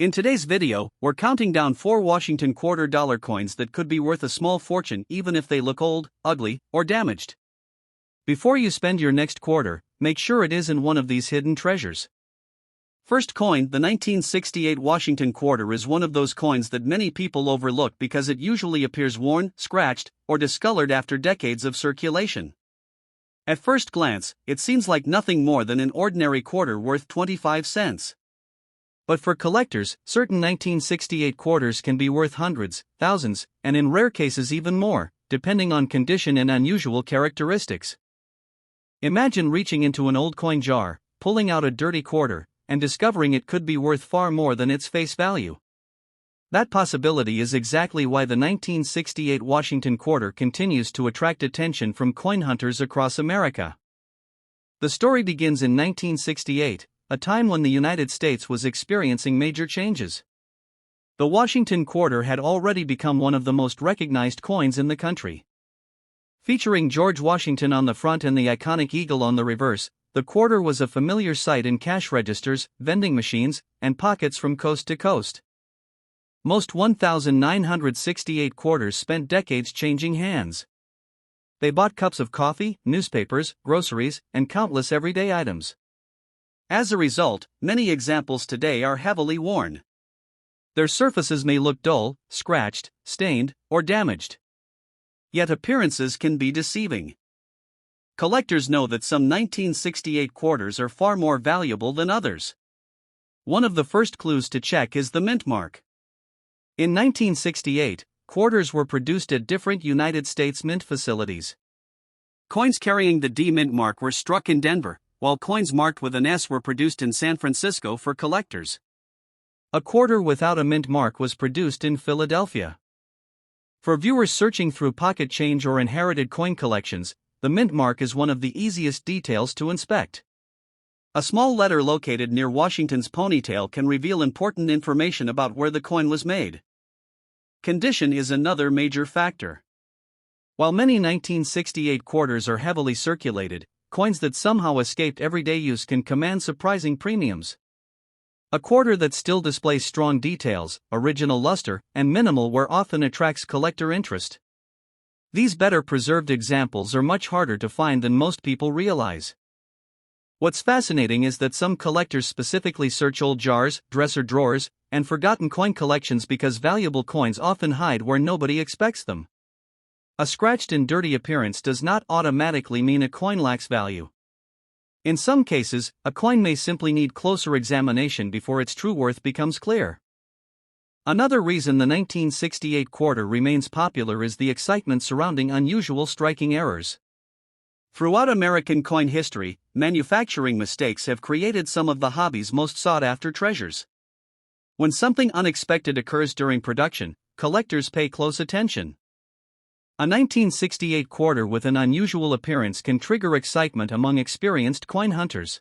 In today's video, we're counting down 4 Washington quarter-dollar coins that could be worth a small fortune even if they look old, ugly, or damaged. Before you spend your next quarter, make sure it isn't one of these hidden treasures. First coin, the 1968 Washington quarter is one of those coins that many people overlook because it usually appears worn, scratched, or discolored after decades of circulation. At first glance, it seems like nothing more than an ordinary quarter worth 25 cents. But for collectors, certain 1968 quarters can be worth hundreds, thousands, and in rare cases even more, depending on condition and unusual characteristics. Imagine reaching into an old coin jar, pulling out a dirty quarter, and discovering it could be worth far more than its face value. That possibility is exactly why the 1968 Washington quarter continues to attract attention from coin hunters across America. The story begins in 1968. A time when the United States was experiencing major changes. The Washington quarter had already become one of the most recognized coins in the country. Featuring George Washington on the front and the iconic eagle on the reverse, the quarter was a familiar sight in cash registers, vending machines, and pockets from coast to coast. Most 1,968 quarters spent decades changing hands. They bought cups of coffee, newspapers, groceries, and countless everyday items. As a result, many examples today are heavily worn. Their surfaces may look dull, scratched, stained, or damaged. Yet appearances can be deceiving. Collectors know that some 1968 quarters are far more valuable than others. One of the first clues to check is the mint mark. In 1968, quarters were produced at different United States mint facilities. Coins carrying the D mint mark were struck in Denver, while coins marked with an S were produced in San Francisco for collectors. A quarter without a mint mark was produced in Philadelphia. For viewers searching through pocket change or inherited coin collections, the mint mark is one of the easiest details to inspect. A small letter located near Washington's ponytail can reveal important information about where the coin was made. Condition is another major factor. While many 1968 quarters are heavily circulated, coins that somehow escaped everyday use can command surprising premiums. A quarter that still displays strong details, original luster, and minimal wear often attracts collector interest. These better preserved examples are much harder to find than most people realize. What's fascinating is that some collectors specifically search old jars, dresser drawers, and forgotten coin collections because valuable coins often hide where nobody expects them. A scratched and dirty appearance does not automatically mean a coin lacks value. In some cases, a coin may simply need closer examination before its true worth becomes clear. Another reason the 1968 quarter remains popular is the excitement surrounding unusual striking errors. Throughout American coin history, manufacturing mistakes have created some of the hobby's most sought-after treasures. When something unexpected occurs during production, collectors pay close attention. A 1968 quarter with an unusual appearance can trigger excitement among experienced coin hunters.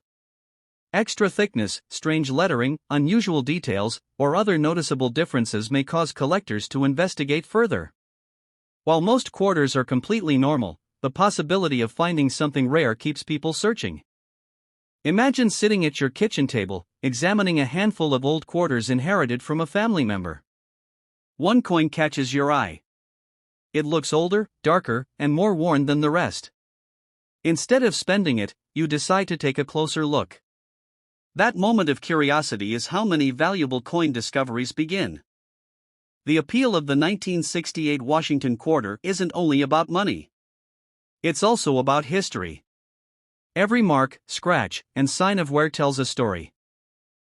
Extra thickness, strange lettering, unusual details, or other noticeable differences may cause collectors to investigate further. While most quarters are completely normal, the possibility of finding something rare keeps people searching. Imagine sitting at your kitchen table, examining a handful of old quarters inherited from a family member. One coin catches your eye. It looks older, darker, and more worn than the rest. Instead of spending it, you decide to take a closer look. That moment of curiosity is how many valuable coin discoveries begin. The appeal of the 1968 Washington quarter isn't only about money. It's also about history. Every mark, scratch, and sign of wear tells a story.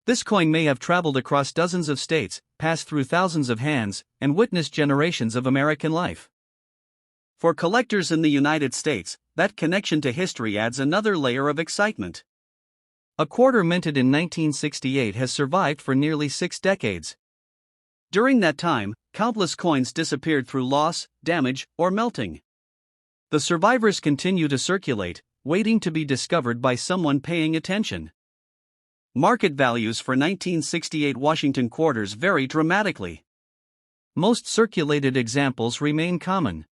This coin may have traveled across dozens of states, passed through thousands of hands, and witnessed generations of American life. For collectors in the United States, that connection to history adds another layer of excitement. A quarter minted in 1968 has survived for nearly 6 decades. During that time, countless coins disappeared through loss, damage, or melting. The survivors continue to circulate, waiting to be discovered by someone paying attention. Market values for 1968 Washington quarters vary dramatically. Most circulated examples remain common.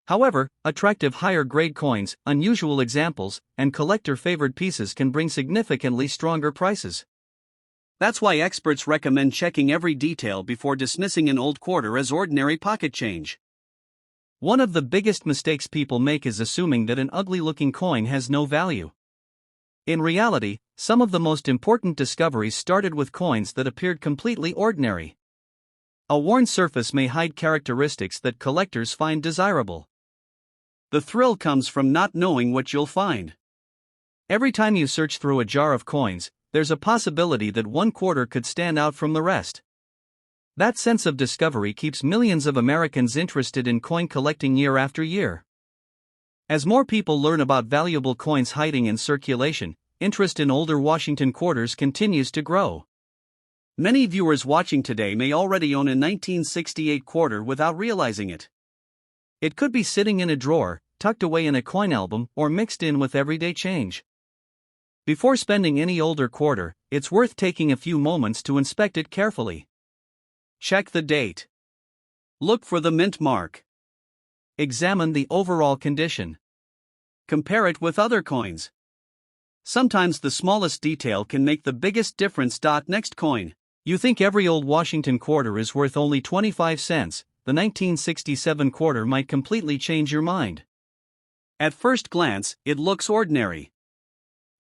However, attractive higher-grade coins, unusual examples, and collector-favored pieces can bring significantly stronger prices. That's why experts recommend checking every detail before dismissing an old quarter as ordinary pocket change. One of the biggest mistakes people make is assuming that an ugly-looking coin has no value. In reality, some of the most important discoveries started with coins that appeared completely ordinary. A worn surface may hide characteristics that collectors find desirable. The thrill comes from not knowing what you'll find. Every time you search through a jar of coins, there's a possibility that one quarter could stand out from the rest. That sense of discovery keeps millions of Americans interested in coin collecting year after year. As more people learn about valuable coins hiding in circulation, interest in older Washington quarters continues to grow. Many viewers watching today may already own a 1968 quarter without realizing it. It could be sitting in a drawer, tucked away in a coin album, or mixed in with everyday change. Before spending any older quarter, it's worth taking a few moments to inspect it carefully. Check the date. Look for the mint mark. Examine the overall condition. Compare it with other coins. Sometimes the smallest detail can make the biggest difference. Next coin. You think every old Washington quarter is worth only 25 cents, the 1967 quarter might completely change your mind. At first glance, it looks ordinary.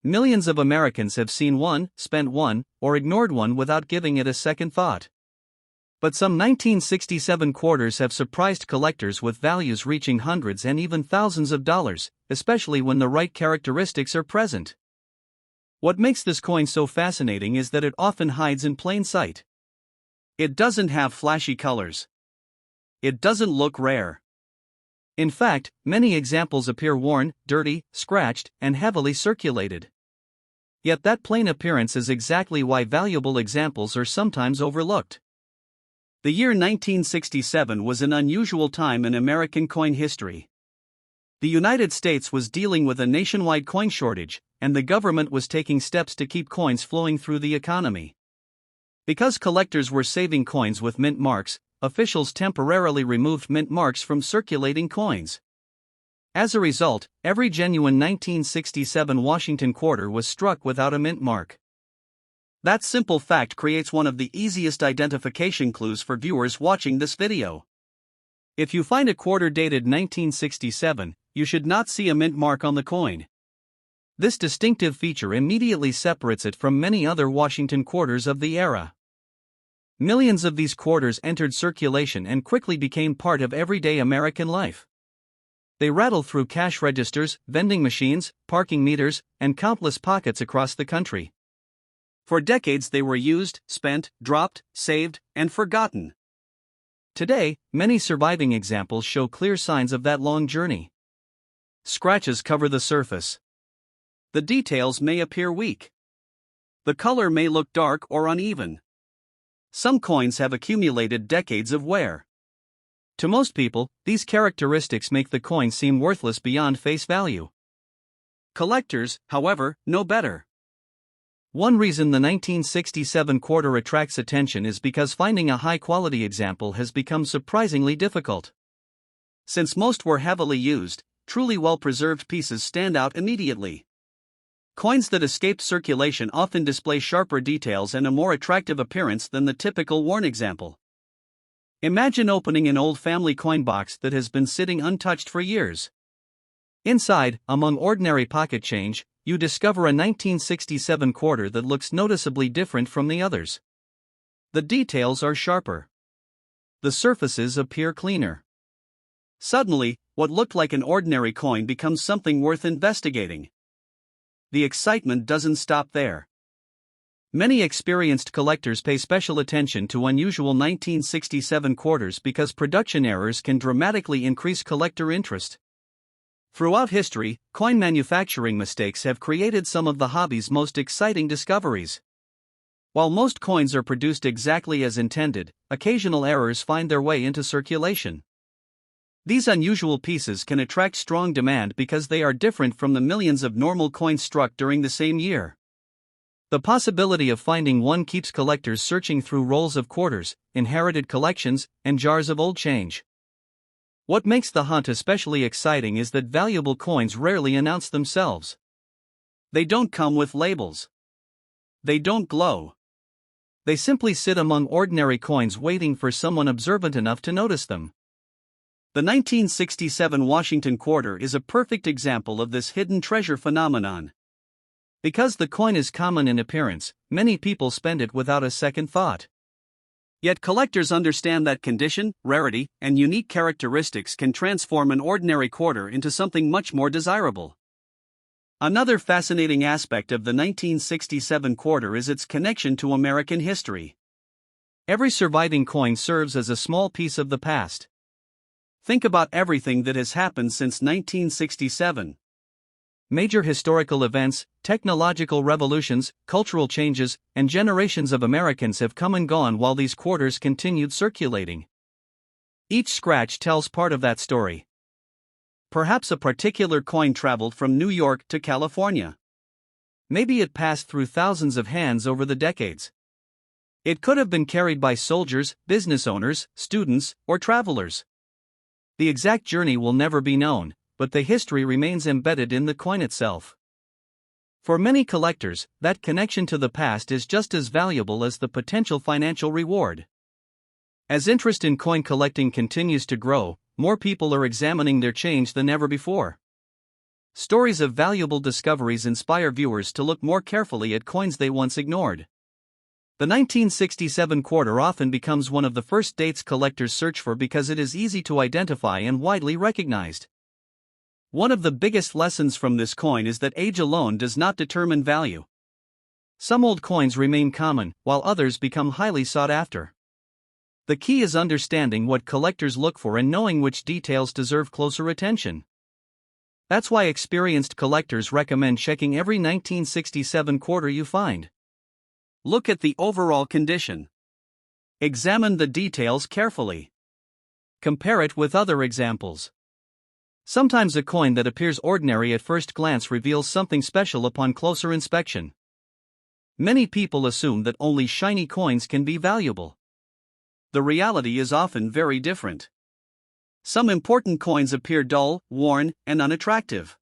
Millions of Americans have seen one, spent one, or ignored one without giving it a second thought. But some 1967 quarters have surprised collectors with values reaching hundreds and even thousands of dollars, especially when the right characteristics are present. What makes this coin so fascinating is that it often hides in plain sight. It doesn't have flashy colors. It doesn't look rare. In fact, many examples appear worn, dirty, scratched, and heavily circulated. Yet that plain appearance is exactly why valuable examples are sometimes overlooked. The year 1967 was an unusual time in American coin history. The United States was dealing with a nationwide coin shortage, and the government was taking steps to keep coins flowing through the economy. Because collectors were saving coins with mint marks, officials temporarily removed mint marks from circulating coins. As a result, every genuine 1967 Washington quarter was struck without a mint mark. That simple fact creates one of the easiest identification clues for viewers watching this video. If you find a quarter dated 1967, you should not see a mint mark on the coin. This distinctive feature immediately separates it from many other Washington quarters of the era. Millions of these quarters entered circulation and quickly became part of everyday American life. They rattled through cash registers, vending machines, parking meters, and countless pockets across the country. For decades they were used, spent, dropped, saved, and forgotten. Today, many surviving examples show clear signs of that long journey. Scratches cover the surface. The details may appear weak. The color may look dark or uneven. Some coins have accumulated decades of wear. To most people, these characteristics make the coin seem worthless beyond face value. Collectors, however, know better. One reason the 1967 quarter attracts attention is because finding a high-quality example has become surprisingly difficult. Since most were heavily used, truly well-preserved pieces stand out immediately. Coins that escaped circulation often display sharper details and a more attractive appearance than the typical worn example. Imagine opening an old family coin box that has been sitting untouched for years. Inside, among ordinary pocket change, you discover a 1967 quarter that looks noticeably different from the others. The details are sharper. The surfaces appear cleaner. Suddenly, what looked like an ordinary coin becomes something worth investigating. The excitement doesn't stop there. Many experienced collectors pay special attention to unusual 1967 quarters because production errors can dramatically increase collector interest. Throughout history, coin manufacturing mistakes have created some of the hobby's most exciting discoveries. While most coins are produced exactly as intended, occasional errors find their way into circulation. These unusual pieces can attract strong demand because they are different from the millions of normal coins struck during the same year. The possibility of finding one keeps collectors searching through rolls of quarters, inherited collections, and jars of old change. What makes the hunt especially exciting is that valuable coins rarely announce themselves. They don't come with labels. They don't glow. They simply sit among ordinary coins waiting for someone observant enough to notice them. The 1967 Washington quarter is a perfect example of this hidden treasure phenomenon. Because the coin is common in appearance, many people spend it without a second thought. Yet collectors understand that condition, rarity, and unique characteristics can transform an ordinary quarter into something much more desirable. Another fascinating aspect of the 1967 quarter is its connection to American history. Every surviving coin serves as a small piece of the past. Think about everything that has happened since 1967. Major historical events, technological revolutions, cultural changes, and generations of Americans have come and gone while these quarters continued circulating. Each scratch tells part of that story. Perhaps a particular coin traveled from New York to California. Maybe it passed through thousands of hands over the decades. It could have been carried by soldiers, business owners, students, or travelers. The exact journey will never be known, but the history remains embedded in the coin itself. For many collectors, that connection to the past is just as valuable as the potential financial reward. As interest in coin collecting continues to grow, more people are examining their change than ever before. Stories of valuable discoveries inspire viewers to look more carefully at coins they once ignored. The 1967 quarter often becomes one of the first dates collectors search for because it is easy to identify and widely recognized. One of the biggest lessons from this coin is that age alone does not determine value. Some old coins remain common, while others become highly sought after. The key is understanding what collectors look for and knowing which details deserve closer attention. That's why experienced collectors recommend checking every 1967 quarter you find. Look at the overall condition. Examine the details carefully. Compare it with other examples. Sometimes a coin that appears ordinary at first glance reveals something special upon closer inspection. Many people assume that only shiny coins can be valuable. The reality is often very different. Some important coins appear dull, worn, and unattractive.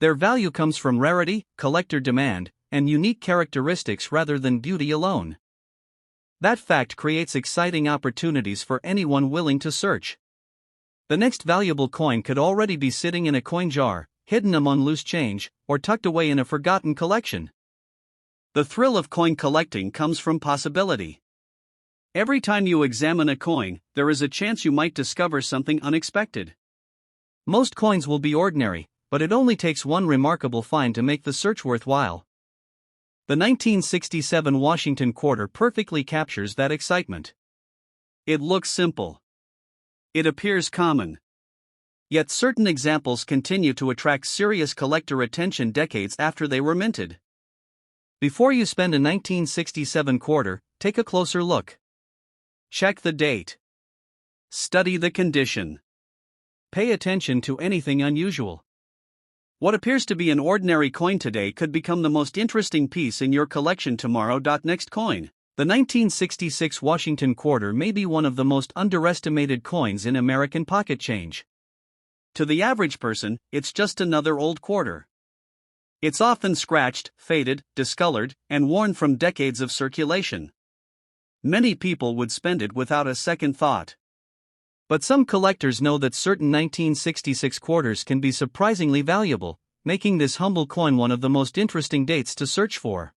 Their value comes from rarity, collector demand, and unique characteristics rather than beauty alone. That fact creates exciting opportunities for anyone willing to search. The next valuable coin could already be sitting in a coin jar, hidden among loose change, or tucked away in a forgotten collection. The thrill of coin collecting comes from possibility. Every time you examine a coin, there is a chance you might discover something unexpected. Most coins will be ordinary, but it only takes one remarkable find to make the search worthwhile. The 1967 Washington quarter perfectly captures that excitement. It looks simple. It appears common. Yet certain examples continue to attract serious collector attention decades after they were minted. Before you spend a 1967 quarter, take a closer look. Check the date. Study the condition. Pay attention to anything unusual. What appears to be an ordinary coin today could become the most interesting piece in your collection tomorrow. Next coin. The 1966 Washington quarter may be one of the most underestimated coins in American pocket change. To the average person, it's just another old quarter. It's often scratched, faded, discolored, and worn from decades of circulation. Many people would spend it without a second thought. But some collectors know that certain 1966 quarters can be surprisingly valuable, making this humble coin one of the most interesting dates to search for.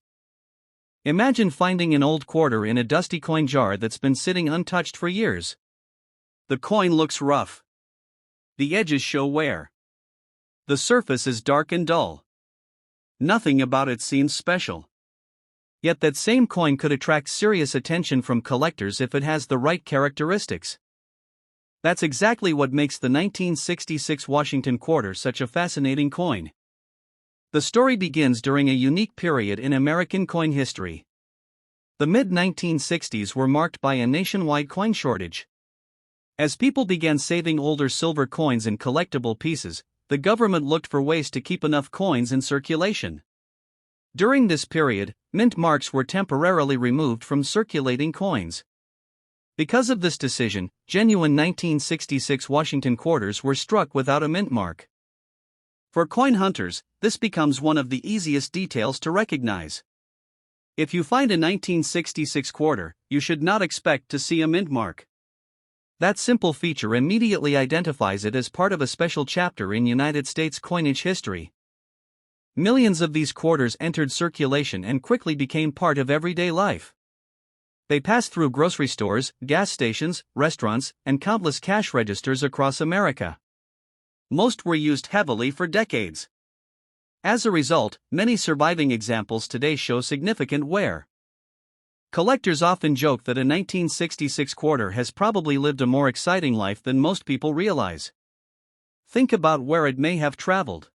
Imagine finding an old quarter in a dusty coin jar that's been sitting untouched for years. The coin looks rough. The edges show wear. The surface is dark and dull. Nothing about it seems special. Yet that same coin could attract serious attention from collectors if it has the right characteristics. That's exactly what makes the 1966 Washington quarter such a fascinating coin. The story begins during a unique period in American coin history. The mid-1960s were marked by a nationwide coin shortage. As people began saving older silver coins and collectible pieces, the government looked for ways to keep enough coins in circulation. During this period, mint marks were temporarily removed from circulating coins. Because of this decision, genuine 1966 Washington quarters were struck without a mint mark. For coin hunters, this becomes one of the easiest details to recognize. If you find a 1966 quarter, you should not expect to see a mint mark. That simple feature immediately identifies it as part of a special chapter in United States coinage history. Millions of these quarters entered circulation and quickly became part of everyday life. They passed through grocery stores, gas stations, restaurants, and countless cash registers across America. Most were used heavily for decades. As a result, many surviving examples today show significant wear. Collectors often joke that a 1966 quarter has probably lived a more exciting life than most people realize. Think about where it may have traveled.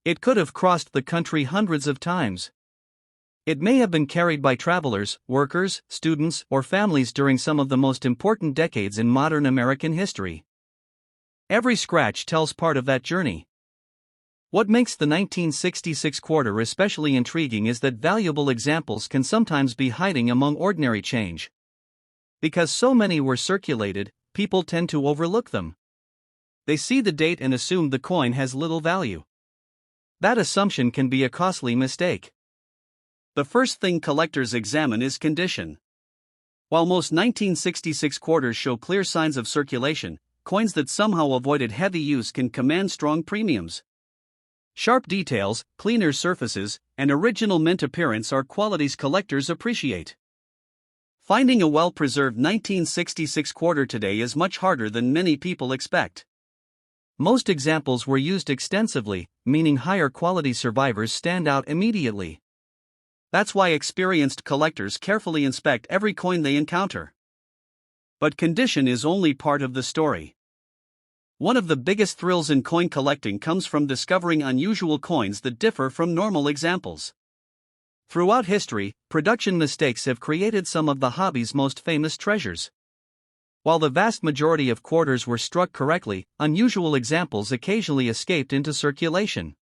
It could have crossed the country hundreds of times. It may have been carried by travelers, workers, students, or families during some of the most important decades in modern American history. Every scratch tells part of that journey. What makes the 1966 quarter especially intriguing is that valuable examples can sometimes be hiding among ordinary change. Because so many were circulated, people tend to overlook them. They see the date and assume the coin has little value. That assumption can be a costly mistake. The first thing collectors examine is condition. While most 1966 quarters show clear signs of circulation, coins that somehow avoided heavy use can command strong premiums. Sharp details, cleaner surfaces, and original mint appearance are qualities collectors appreciate. Finding a well-preserved 1966 quarter today is much harder than many people expect. Most examples were used extensively, meaning higher quality survivors stand out immediately. That's why experienced collectors carefully inspect every coin they encounter. But condition is only part of the story. One of the biggest thrills in coin collecting comes from discovering unusual coins that differ from normal examples. Throughout history, production mistakes have created some of the hobby's most famous treasures. While the vast majority of quarters were struck correctly, unusual examples occasionally escaped into circulation.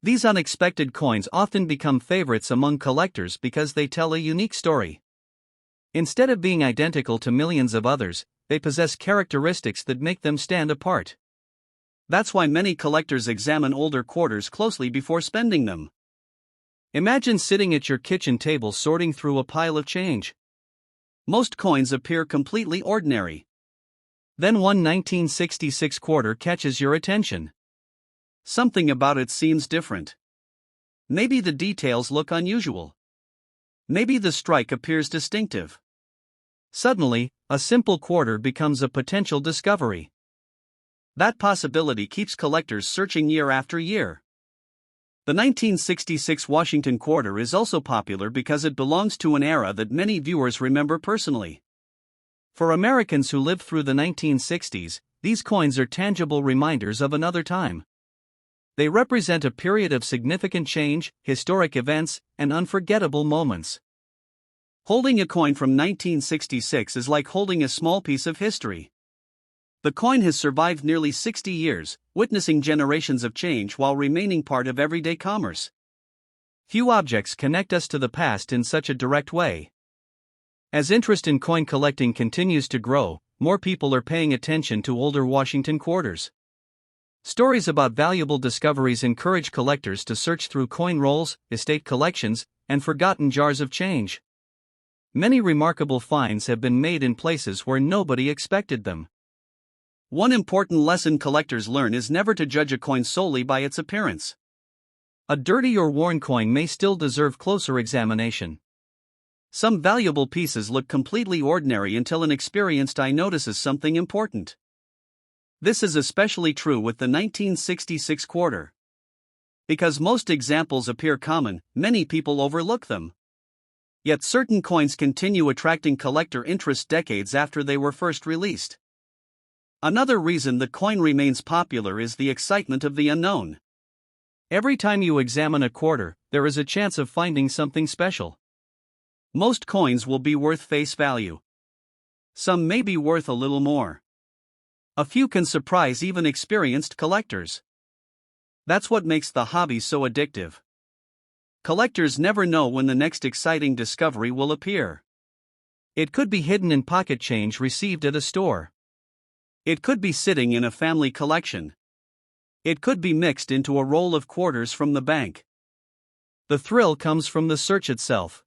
These unexpected coins often become favorites among collectors because they tell a unique story. Instead of being identical to millions of others, they possess characteristics that make them stand apart. That's why many collectors examine older quarters closely before spending them. Imagine sitting at your kitchen table sorting through a pile of change. Most coins appear completely ordinary. Then one 1966 quarter catches your attention. Something about it seems different. Maybe the details look unusual. Maybe the strike appears distinctive. Suddenly, a simple quarter becomes a potential discovery. That possibility keeps collectors searching year after year. The 1966 Washington quarter is also popular because it belongs to an era that many viewers remember personally. For Americans who lived through the 1960s, these coins are tangible reminders of another time. They represent a period of significant change, historic events, and unforgettable moments. Holding a coin from 1966 is like holding a small piece of history. The coin has survived nearly 60 years, witnessing generations of change while remaining part of everyday commerce. Few objects connect us to the past in such a direct way. As interest in coin collecting continues to grow, more people are paying attention to older Washington quarters. Stories about valuable discoveries encourage collectors to search through coin rolls, estate collections, and forgotten jars of change. Many remarkable finds have been made in places where nobody expected them. One important lesson collectors learn is never to judge a coin solely by its appearance. A dirty or worn coin may still deserve closer examination. Some valuable pieces look completely ordinary until an experienced eye notices something important. This is especially true with the 1966 quarter. Because most examples appear common, many people overlook them. Yet certain coins continue attracting collector interest decades after they were first released. Another reason the coin remains popular is the excitement of the unknown. Every time you examine a quarter, there is a chance of finding something special. Most coins will be worth face value. Some may be worth a little more. A few can surprise even experienced collectors. That's what makes the hobby so addictive. Collectors never know when the next exciting discovery will appear. It could be hidden in pocket change received at a store. It could be sitting in a family collection. It could be mixed into a roll of quarters from the bank. The thrill comes from the search itself.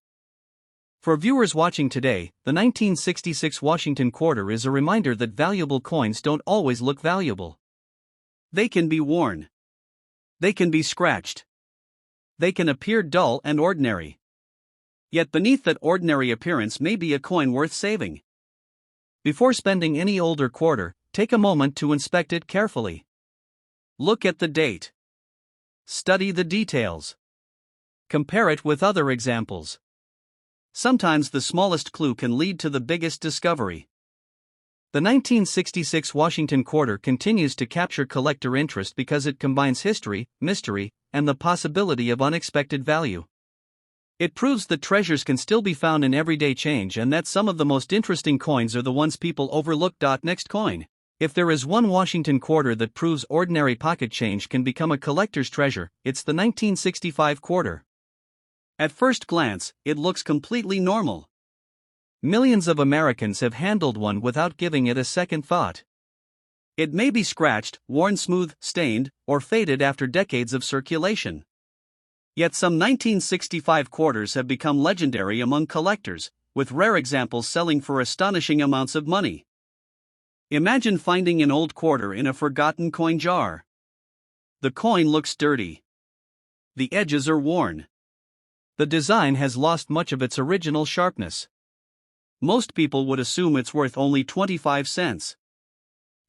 For viewers watching today, the 1966 Washington quarter is a reminder that valuable coins don't always look valuable. They can be worn. They can be scratched. They can appear dull and ordinary. Yet beneath that ordinary appearance may be a coin worth saving. Before spending any older quarter, take a moment to inspect it carefully. Look at the date. Study the details. Compare it with other examples. Sometimes the smallest clue can lead to the biggest discovery. The 1966 Washington quarter continues to capture collector interest because it combines history, mystery, and the possibility of unexpected value. It proves that treasures can still be found in everyday change and that some of the most interesting coins are the ones people overlook. Next coin. If there is one Washington quarter that proves ordinary pocket change can become a collector's treasure, it's the 1965 quarter. At first glance, it looks completely normal. Millions of Americans have handled one without giving it a second thought. It may be scratched, worn smooth, stained, or faded after decades of circulation. Yet some 1965 quarters have become legendary among collectors, with rare examples selling for astonishing amounts of money. Imagine finding an old quarter in a forgotten coin jar. The coin looks dirty. The edges are worn. The design has lost much of its original sharpness. Most people would assume it's worth only 25 cents.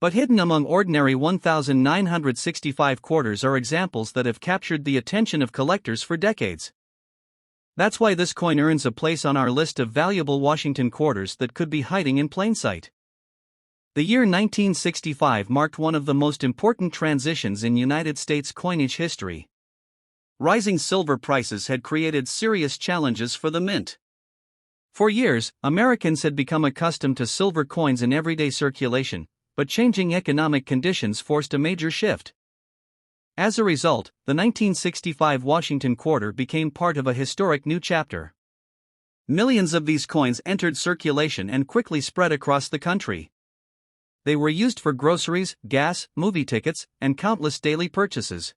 But hidden among ordinary 1,965 quarters are examples that have captured the attention of collectors for decades. That's why this coin earns a place on our list of valuable Washington quarters that could be hiding in plain sight. The year 1965 marked one of the most important transitions in United States coinage history. Rising silver prices had created serious challenges for the mint. For years, Americans had become accustomed to silver coins in everyday circulation, but changing economic conditions forced a major shift. As a result, the 1965 Washington quarter became part of a historic new chapter. Millions of these coins entered circulation and quickly spread across the country. They were used for groceries, gas, movie tickets, and countless daily purchases.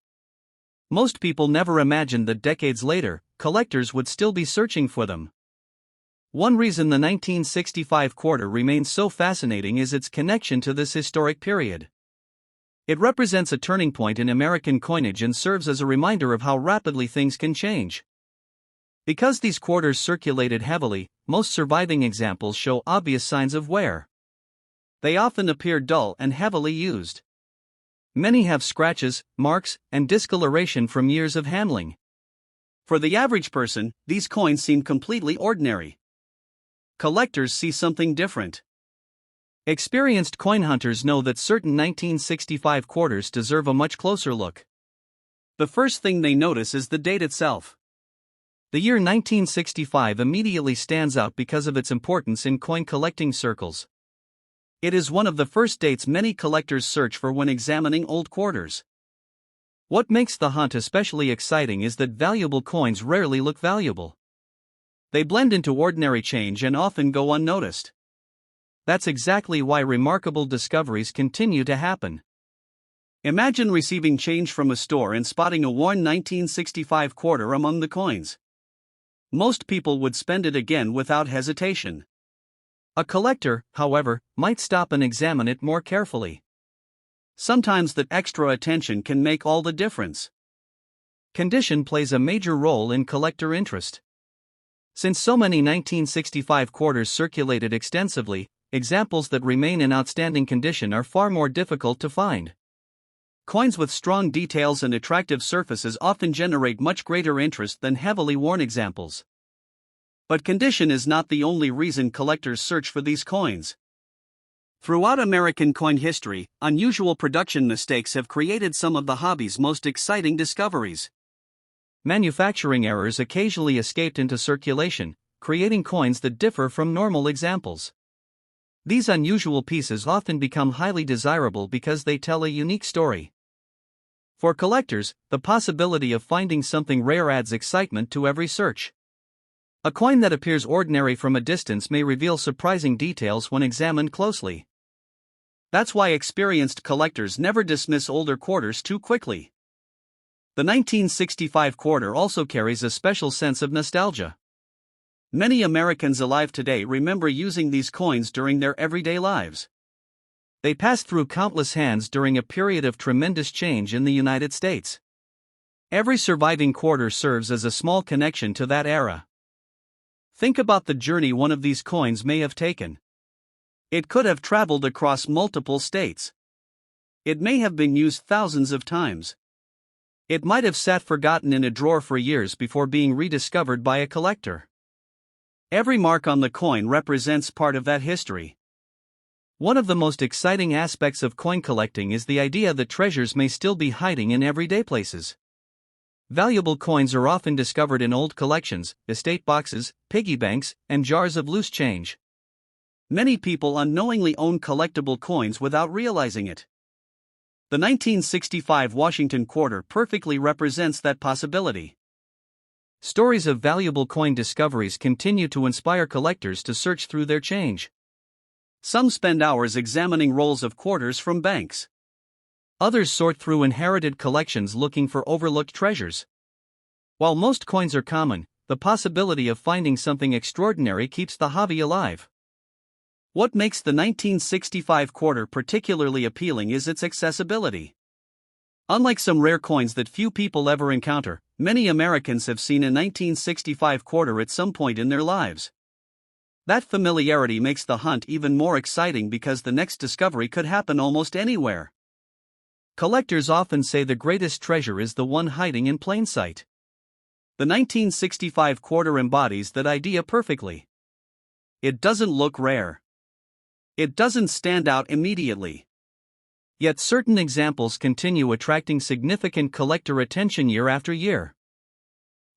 Most people never imagined that decades later, collectors would still be searching for them. One reason the 1965 quarter remains so fascinating is its connection to this historic period. It represents a turning point in American coinage and serves as a reminder of how rapidly things can change. Because these quarters circulated heavily, most surviving examples show obvious signs of wear. They often appear dull and heavily used. Many have scratches, marks, and discoloration from years of handling. For the average person, these coins seem completely ordinary. Collectors see something different. Experienced coin hunters know that certain 1965 quarters deserve a much closer look. The first thing they notice is the date itself. The year 1965 immediately stands out because of its importance in coin collecting circles. It is one of the first dates many collectors search for when examining old quarters. What makes the hunt especially exciting is that valuable coins rarely look valuable. They blend into ordinary change and often go unnoticed. That's exactly why remarkable discoveries continue to happen. Imagine receiving change from a store and spotting a worn 1965 quarter among the coins. Most people would spend it again without hesitation. A collector, however, might stop and examine it more carefully. Sometimes that extra attention can make all the difference. Condition plays a major role in collector interest. Since so many 1965 quarters circulated extensively, examples that remain in outstanding condition are far more difficult to find. Coins with strong details and attractive surfaces often generate much greater interest than heavily worn examples. But condition is not the only reason collectors search for these coins. Throughout American coin history, unusual production mistakes have created some of the hobby's most exciting discoveries. Manufacturing errors occasionally escaped into circulation, creating coins that differ from normal examples. These unusual pieces often become highly desirable because they tell a unique story. For collectors, the possibility of finding something rare adds excitement to every search. A coin that appears ordinary from a distance may reveal surprising details when examined closely. That's why experienced collectors never dismiss older quarters too quickly. The 1965 quarter also carries a special sense of nostalgia. Many Americans alive today remember using these coins during their everyday lives. They passed through countless hands during a period of tremendous change in the United States. Every surviving quarter serves as a small connection to that era. Think about the journey one of these coins may have taken. It could have traveled across multiple states. It may have been used thousands of times. It might have sat forgotten in a drawer for years before being rediscovered by a collector. Every mark on the coin represents part of that history. One of the most exciting aspects of coin collecting is the idea that treasures may still be hiding in everyday places. Valuable coins are often discovered in old collections, estate boxes, piggy banks, and jars of loose change. Many people unknowingly own collectible coins without realizing it. The 1965 Washington quarter perfectly represents that possibility. Stories of valuable coin discoveries continue to inspire collectors to search through their change. Some spend hours examining rolls of quarters from banks. Others sort through inherited collections looking for overlooked treasures. While most coins are common, the possibility of finding something extraordinary keeps the hobby alive. What makes the 1965 quarter particularly appealing is its accessibility. Unlike some rare coins that few people ever encounter, many Americans have seen a 1965 quarter at some point in their lives. That familiarity makes the hunt even more exciting because the next discovery could happen almost anywhere. Collectors often say the greatest treasure is the one hiding in plain sight. The 1965 quarter embodies that idea perfectly. It doesn't look rare. It doesn't stand out immediately. Yet certain examples continue attracting significant collector attention year after year.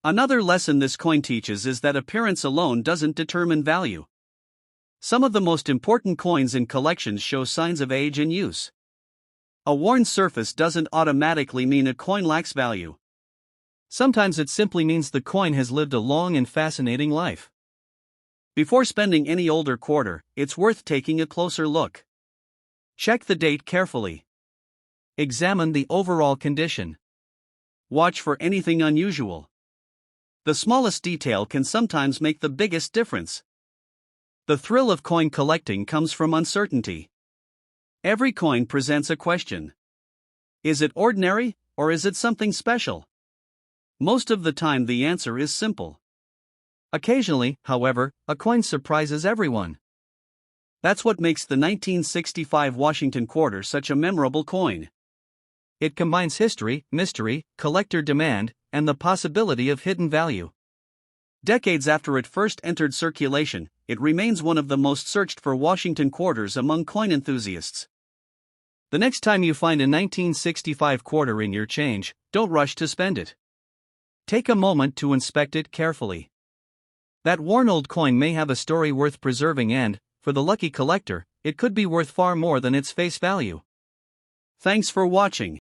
Another lesson this coin teaches is that appearance alone doesn't determine value. Some of the most important coins in collections show signs of age and use. A worn surface doesn't automatically mean a coin lacks value. Sometimes it simply means the coin has lived a long and fascinating life. Before spending any older quarter, it's worth taking a closer look. Check the date carefully. Examine the overall condition. Watch for anything unusual. The smallest detail can sometimes make the biggest difference. The thrill of coin collecting comes from uncertainty. Every coin presents a question. Is it ordinary, or is it something special? Most of the time the answer is simple. Occasionally, however, a coin surprises everyone. That's what makes the 1965 Washington quarter such a memorable coin. It combines history, mystery, collector demand, and the possibility of hidden value. Decades after it first entered circulation, it remains one of the most searched for Washington quarters among coin enthusiasts. The next time you find a 1965 quarter in your change, don't rush to spend it. Take a moment to inspect it carefully. That worn old coin may have a story worth preserving and, for the lucky collector, it could be worth far more than its face value. Thanks for watching.